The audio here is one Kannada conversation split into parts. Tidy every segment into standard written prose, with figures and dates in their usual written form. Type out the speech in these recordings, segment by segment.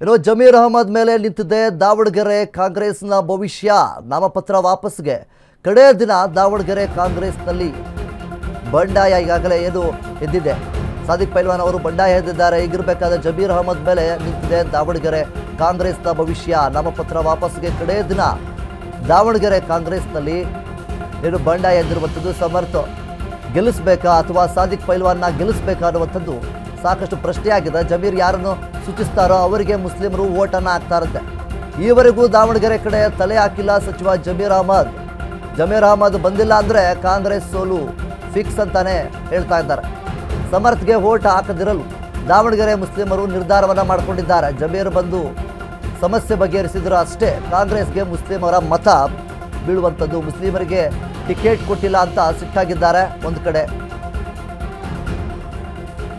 ಇನ್ನು ಜಮೀರ್ ಅಹಮದ್ ಮೇಲೆ ನಿಂತಿದೆ ದಾವಣಗೆರೆ ಕಾಂಗ್ರೆಸ್ನ ಭವಿಷ್ಯ. ನಾಮಪತ್ರ ವಾಪಸ್ಗೆ ಕಡೇ ದಿನ ದಾವಣಗೆರೆ ಕಾಂಗ್ರೆಸ್ನಲ್ಲಿ ಬಂಡಾಯ ಈಗಾಗಲೇ ಎದ್ದಿದೆ. ಸಾದಿಕ್ ಪೈಲ್ವಾನ್ ಅವರು ಬಂಡಾಯ ಎದ್ದಿದ್ದಾರೆ. ಈಗಿರಬೇಕಾದ ಜಮೀರ್ ಅಹಮದ್ ಮೇಲೆ ನಿಂತಿದೆ ದಾವಣಗೆರೆ ಕಾಂಗ್ರೆಸ್ನ ಭವಿಷ್ಯ. ನಾಮಪತ್ರ ವಾಪಸ್ಗೆ ಕಡೇ ದಿನ ದಾವಣಗೆರೆ ಕಾಂಗ್ರೆಸ್ನಲ್ಲಿ ಬಂಡಾಯ ಎದ್ದಿರುವಂಥದ್ದು. ಸಮರ್ಥ ಗೆಲ್ಲಿಸಬೇಕಾ ಅಥವಾ ಸಾದಿಕ್ ಪೈಲ್ವಾನ್ನ ಗೆಲ್ಲಿಸಬೇಕಾ ಅನ್ನುವಂಥದ್ದು ಸಾಕಷ್ಟು ಪ್ರಶ್ನೆಯಾಗಿದೆ. ಜಮೀರ್ ಯಾರನ್ನು ಸೂಚಿಸ್ತಾರೋ ಅವರಿಗೆ ಮುಸ್ಲಿಮರು ಓಟನ್ನು ಹಾಕ್ತಾರಂತೆ. ಈವರೆಗೂ ದಾವಣಗೆರೆ ಕಡೆ ತಲೆ ಹಾಕಿಲ್ಲ ಸಚಿವ ಜಮೀರ್ ಅಹಮದ್. ಜಮೀರ್ ಅಹಮದ್ ಬಂದಿಲ್ಲ ಅಂದರೆ ಕಾಂಗ್ರೆಸ್ ಸೋಲು ಫಿಕ್ಸ್ ಅಂತಾನೆ ಹೇಳ್ತಾ ಇದ್ದಾರೆ. ಸಮರ್ಥ್ಗೆ ಓಟ್ ಹಾಕದಿರಲು ದಾವಣಗೆರೆ ಮುಸ್ಲಿಮರು ನಿರ್ಧಾರವನ್ನು ಮಾಡಿಕೊಂಡಿದ್ದಾರೆ. ಜಮೀರ್ ಬಂದು ಸಮಸ್ಯೆ ಬಗೆಹರಿಸಿದ್ರು ಅಷ್ಟೇ ಕಾಂಗ್ರೆಸ್ಗೆ ಮುಸ್ಲಿಮರ ಮತ ಬೀಳುವಂಥದ್ದು. ಮುಸ್ಲಿಮರಿಗೆ ಟಿಕೆಟ್ ಕೊಟ್ಟಿಲ್ಲ ಅಂತ ಸಿಟ್ಟಾಗಿದ್ದಾರೆ ಒಂದು ಕಡೆ.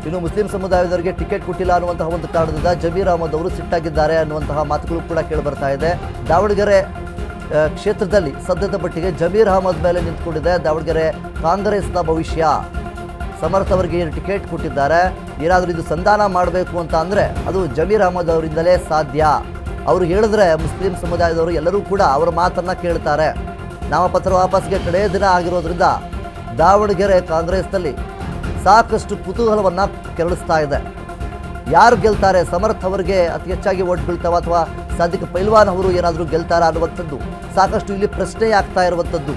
ಇನ್ನು ಮುಸ್ಲಿಂ ಸಮುದಾಯದವರಿಗೆ ಟಿಕೆಟ್ ಕೊಟ್ಟಿಲ್ಲ ಅನ್ನುವಂತಹ ಒಂದು ಕಾರಣದಿಂದ ಜಮೀರ್ ಅಹಮದ್ ಅವರು ಸಿಟ್ಟಾಗಿದ್ದಾರೆ ಅನ್ನುವಂತಹ ಮಾತುಗಳು ಕೂಡ ಕೇಳಿಬರ್ತಾ ಇದೆ. ದಾವಣಗೆರೆ ಕ್ಷೇತ್ರದಲ್ಲಿ ಸದ್ಯದ ಮಟ್ಟಿಗೆ ಜಮೀರ್ ಅಹಮದ್ ಮೇಲೆ ನಿಂತ್ಕೊಂಡಿದೆ ದಾವಣಗೆರೆ ಕಾಂಗ್ರೆಸ್ನ ಭವಿಷ್ಯ. ಸಮರ್ಥ ಅವರಿಗೆ ಏನು ಟಿಕೆಟ್ ಕೊಟ್ಟಿದ್ದಾರೆ, ಏನಾದರೂ ಇದು ಸಂಧಾನ ಮಾಡಬೇಕು ಅಂತ ಅಂದರೆ ಅದು ಜಮೀರ್ ಅಹಮದ್ ಅವರಿಂದಲೇ ಸಾಧ್ಯ. ಅವರು ಹೇಳಿದ್ರೆ ಮುಸ್ಲಿಂ ಸಮುದಾಯದವರು ಎಲ್ಲರೂ ಕೂಡ ಅವರ ಮಾತನ್ನು ಕೇಳ್ತಾರೆ. ನಾಮಪತ್ರ ವಾಪಸ್ಗೆ ಕಡೇ ದಿನ ಆಗಿರೋದ್ರಿಂದ ದಾವಣಗೆರೆ ಕಾಂಗ್ರೆಸ್ನಲ್ಲಿ ಸಾಕಷ್ಟು ಕುತೂಹಲವನ್ನು ಕೆರಳಿಸ್ತಾ ಇದೆ. ಯಾರು ಗೆಲ್ತಾರೆ, ಸಮರ್ಥ್ ಅವರಿಗೆ ಅತಿ ಹೆಚ್ಚಾಗಿ ಓಟ್ ಬೀಳ್ತಾವ ಅಥವಾ ಸಾದಿಕ್ ಪೈಲ್ವಾನ್ ಅವರು ಏನಾದರೂ ಗೆಲ್ತಾರಾ ಅನ್ನುವಂಥದ್ದು ಸಾಕಷ್ಟು ಇಲ್ಲಿ ಪ್ರಶ್ನೆ ಆಗ್ತಾ ಇರುವಂಥದ್ದು.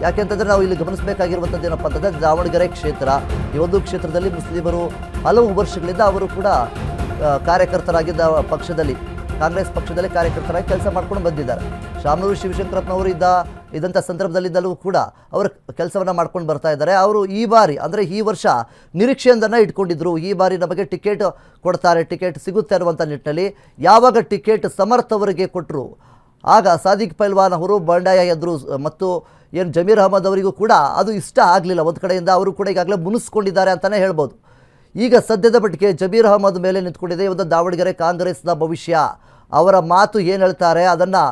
ಯಾಕೆಂತಂದರೆ ನಾವು ಇಲ್ಲಿ ಗಮನಿಸಬೇಕಾಗಿರುವಂಥದ್ದು ಏನಪ್ಪ ಅಂತಂದರೆ ದಾವಣಗೆರೆ ಕ್ಷೇತ್ರ, ಈ ಒಂದು ಕ್ಷೇತ್ರದಲ್ಲಿ ಮುಸ್ಲಿಮರು ಹಲವು ವರ್ಷಗಳಿಂದ ಅವರು ಕೂಡ ಕಾರ್ಯಕರ್ತರಾಗಿದ್ದ ಪಕ್ಷದಲ್ಲಿ, ಕಾಂಗ್ರೆಸ್ ಪಕ್ಷದಲ್ಲಿ ಕಾರ್ಯಕರ್ತರಾಗಿ ಕೆಲಸ ಮಾಡ್ಕೊಂಡು ಬಂದಿದ್ದಾರೆ. ಶಾಮನೂರು ಶಿವಶಂಕರಪ್ಪನವರು ಇದ್ದಂಥ ಸಂದರ್ಭದಲ್ಲಿದ್ದಲೂ ಕೂಡ ಅವರು ಕೆಲಸವನ್ನು ಮಾಡ್ಕೊಂಡು ಬರ್ತಾ ಇದ್ದಾರೆ. ಅವರು ಈ ಬಾರಿ ಅಂದರೆ ಈ ವರ್ಷ ನಿರೀಕ್ಷೆಯೊಂದನ್ನು ಇಟ್ಕೊಂಡಿದ್ರು. ಈ ಬಾರಿ ನಮಗೆ ಟಿಕೆಟ್ ಕೊಡ್ತಾರೆ, ಟಿಕೆಟ್ ಸಿಗುತ್ತೆ ಅನ್ನುವಂಥ ನಿಟ್ಟಿನಲ್ಲಿ ಯಾವಾಗ ಟಿಕೆಟ್ ಸಮರ್ಥ್ ಅವರಿಗೆ ಕೊಟ್ಟರು ಆಗ ಸಾದಿಕ್ ಪೈಲ್ವಾನ್ ಅವರು ಬಂಡಾಯ ಎದ್ರು. ಮತ್ತು ಏನು ಜಮೀರ್ ಅಹಮದ್ ಅವರಿಗೂ ಕೂಡ ಅದು ಇಷ್ಟ ಆಗಲಿಲ್ಲ. ಒಂದು ಕಡೆಯಿಂದ ಅವರು ಕೂಡ ಈಗಾಗಲೇ ಮುನಿಸ್ಕೊಂಡಿದ್ದಾರೆ ಅಂತಲೇ ಹೇಳ್ಬೋದು. ಈಗ ಸದ್ಯದ ಮಟ್ಟಿಗೆ ಜಮೀರ್ ಅಹಮದ್ ಮೇಲೆ ನಿಂತ್ಕೊಂಡಿದೆ ಒಂದು ದಾವಣಗೆರೆ ಕಾಂಗ್ರೆಸ್ನ ಭವಿಷ್ಯ. ಅವರ ಮಾತು ಏನು ಹೇಳ್ತಾರೆ ಅದನ್ನು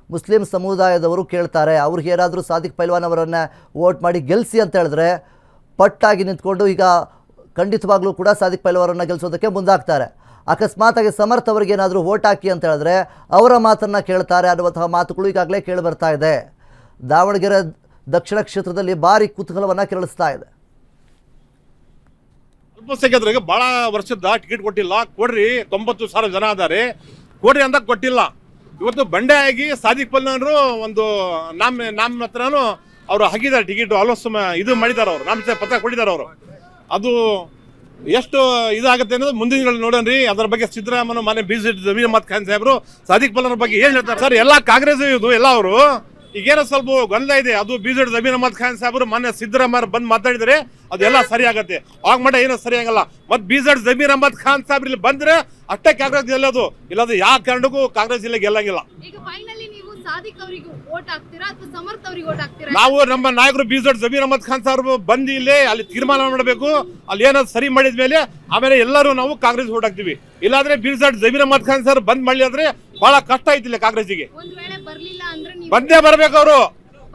ಮುಸ್ಲಿಂ ಸಮುದಾಯದವರು ಕೇಳ್ತಾರೆ. ಅವ್ರಿಗೆ ಏನಾದರೂ ಸಾದಿಕ್ ಪೈಲ್ವಾನ್ ಅವರನ್ನು ವೋಟ್ ಮಾಡಿ ಗೆಲ್ಲಿಸಿ ಅಂತ ಹೇಳಿದ್ರೆ ಪಟ್ಟಾಗಿ ನಿಂತ್ಕೊಂಡು ಈಗ ಖಂಡಿತವಾಗ್ಲೂ ಕೂಡ ಸಾದಿಕ್ ಪೈಲ್ವಾನನ್ನು ಗೆಲ್ಲಿಸೋದಕ್ಕೆ ಮುಂದಾಗ್ತಾರೆ. ಅಕಸ್ಮಾತಾಗಿ ಸಮರ್ಥ್ ಅವರಿಗೆ ಏನಾದರೂ ವೋಟ್ ಹಾಕಿ ಅಂತ ಹೇಳಿದ್ರೆ ಅವರ ಮಾತನ್ನು ಕೇಳ್ತಾರೆ ಅನ್ನುವಂತಹ ಮಾತುಗಳು ಈಗಾಗಲೇ ಕೇಳಿ ಬರ್ತಾ ಇದೆ. ದಾವಣಗೆರೆ ದಕ್ಷಿಣ ಕ್ಷೇತ್ರದಲ್ಲಿ ಭಾರಿ ಕುತೂಹಲವನ್ನು ಕೆರಳಿಸ್ತಾ ಇದೆ. ಅಲ್ಪಸಂಖ್ಯಾತರಿಗೆ ಬಹಳ ವರ್ಷದ ಟಿಕೆಟ್ ಕೊಟ್ಟಿಲ್ಲ, ಕೊಡ್ರಿ 90,000 ಜನ ಇದ್ದಾರೆ, ಕೊಡ್ರಿ ಅಂತ ಕೊಟ್ಟಿಲ್ಲ. ಇವತ್ತು ಬಂಡೆಯಾಗಿ ಸಾದಿಕ್ ಪೈಲ್ವಾನರು ಒಂದು ನಮ್ಮ ಹತ್ರನೂ ಅವರು ಹಾಕಿದ್ದಾರೆ ಟಿಕೆಟ್, ಇದು ಮಾಡಿದ್ದಾರೆ, ಅವರು ನಾಮಪತ್ರ ಪತ್ರ ಕೊಟ್ಟಿದ್ದಾರೆ. ಅವರು ಅದು ಎಷ್ಟು ಇದಾಗುತ್ತೆ ಅನ್ನೋದು ಮುಂದಿನ ದಿನಗಳಲ್ಲಿ ನೋಡೋಣ್ರಿ. ಅದರ ಬಗ್ಗೆ ಸಿದ್ದರಾಮಯ್ಯ ಮಾನ್ಯ ಜಮೀರ್ ಅಹಮದ್ ಖಾನ್ ಸಾಹೇಬರು ಸಾದಿಕ್ ಪೈಲ್ವಾನ್ ಬಗ್ಗೆ ಏನು ಹೇಳ್ತಾರೆ ಸರ್? ಎಲ್ಲ ಕಾಂಗ್ರೆಸ್ ಇದು ಎಲ್ಲ ಅವರು ಈಗೇನೋ ಸ್ವಲ್ಪ ಗೊಂದಲ ಇದೆ. ಅದು ಬಿಜೆಪಿ ಜಮೀರ್ ಅಹಮದ್ ಖಾನ್ ಸಾಹೇಬರು ಮಾನ್ಯ ಸಿದ್ದರಾಮಯ್ಯ ಬಂದು ಮಾತಾಡಿದರೆ ಅದೆಲ್ಲ ಸರಿ ಆಗತ್ತೆ. ಆಗ ಮಾಡ ಏನೋ ಸರಿ ಆಗಲ್ಲ. ಮತ್ತೆ ಬಿಜೆಪಿ ಜಮೀರ್ ಅಹಮದ್ ಖಾನ್ ಸಾಹೇಬ್ ಇಲ್ಲಿ ಬಂದ್ರೆ ಅಷ್ಟೇ ಕಾಂಗ್ರೆಸ್ ಗೆಲ್ಲೋದು, ಇಲ್ಲಾಂದ್ರೆ ಯಾವ ಕಾರಣಕ್ಕೂ ಕಾಂಗ್ರೆಸ್ ಇಲ್ಲಿ ಗೆಲ್ಲಂಗಿಲ್ಲ. ನಾವು ನಮ್ಮ ನಾಯಕರು ಬಿಜೆಪಿ ಜಮೀರ್ ಅಹಮದ್ ಖಾನ್ ಸಾಹೇಬ್ ಬಂದು ಅಲ್ಲಿ ತೀರ್ಮಾನ ಮಾಡಬೇಕು. ಅಲ್ಲಿ ಏನಾದ್ರು ಸರಿ ಮಾಡಿದ ಮೇಲೆ ಆಮೇಲೆ ಎಲ್ಲರೂ ನಾವು ಕಾಂಗ್ರೆಸ್ ಓಟ್ ಹಾಕ್ತಿವಿ. ಇಲ್ಲಾಂದ್ರೆ ಬಿಜೆಪಿ ಜಮೀರ್ ಅಹಮದ್ ಖಾನ್ ಸಾಹೇಬ್ ಬಂದ್ ಮಾಡಲಿ ಅಂದ್ರೆ ಬಹಳ ಕಷ್ಟ ಐತಿಲ್ಲ ಕಾಂಗ್ರೆಸ್ಗೆ. ಬಂದೇ ಬರ್ಬೇಕು ಅವರು.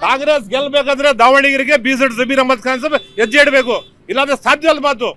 ಕಾಂಗ್ರೆಸ್ ಗೆಲ್ಬೇಕಂದ್ರೆ ದಾವಣಗೆರೆಗೆ ಬಿಜೆಪಿ ಜಮೀರ್ ಅಹಮದ್ ಖಾನ್ ಸಾಹೇಬ್ ಹೆಜ್ಜೆ ಇಡಬೇಕು, ಇಲ್ಲಾಂದ್ರೆ ಸಾಧ್ಯ ಅಲ್ಲ ಮಾತು.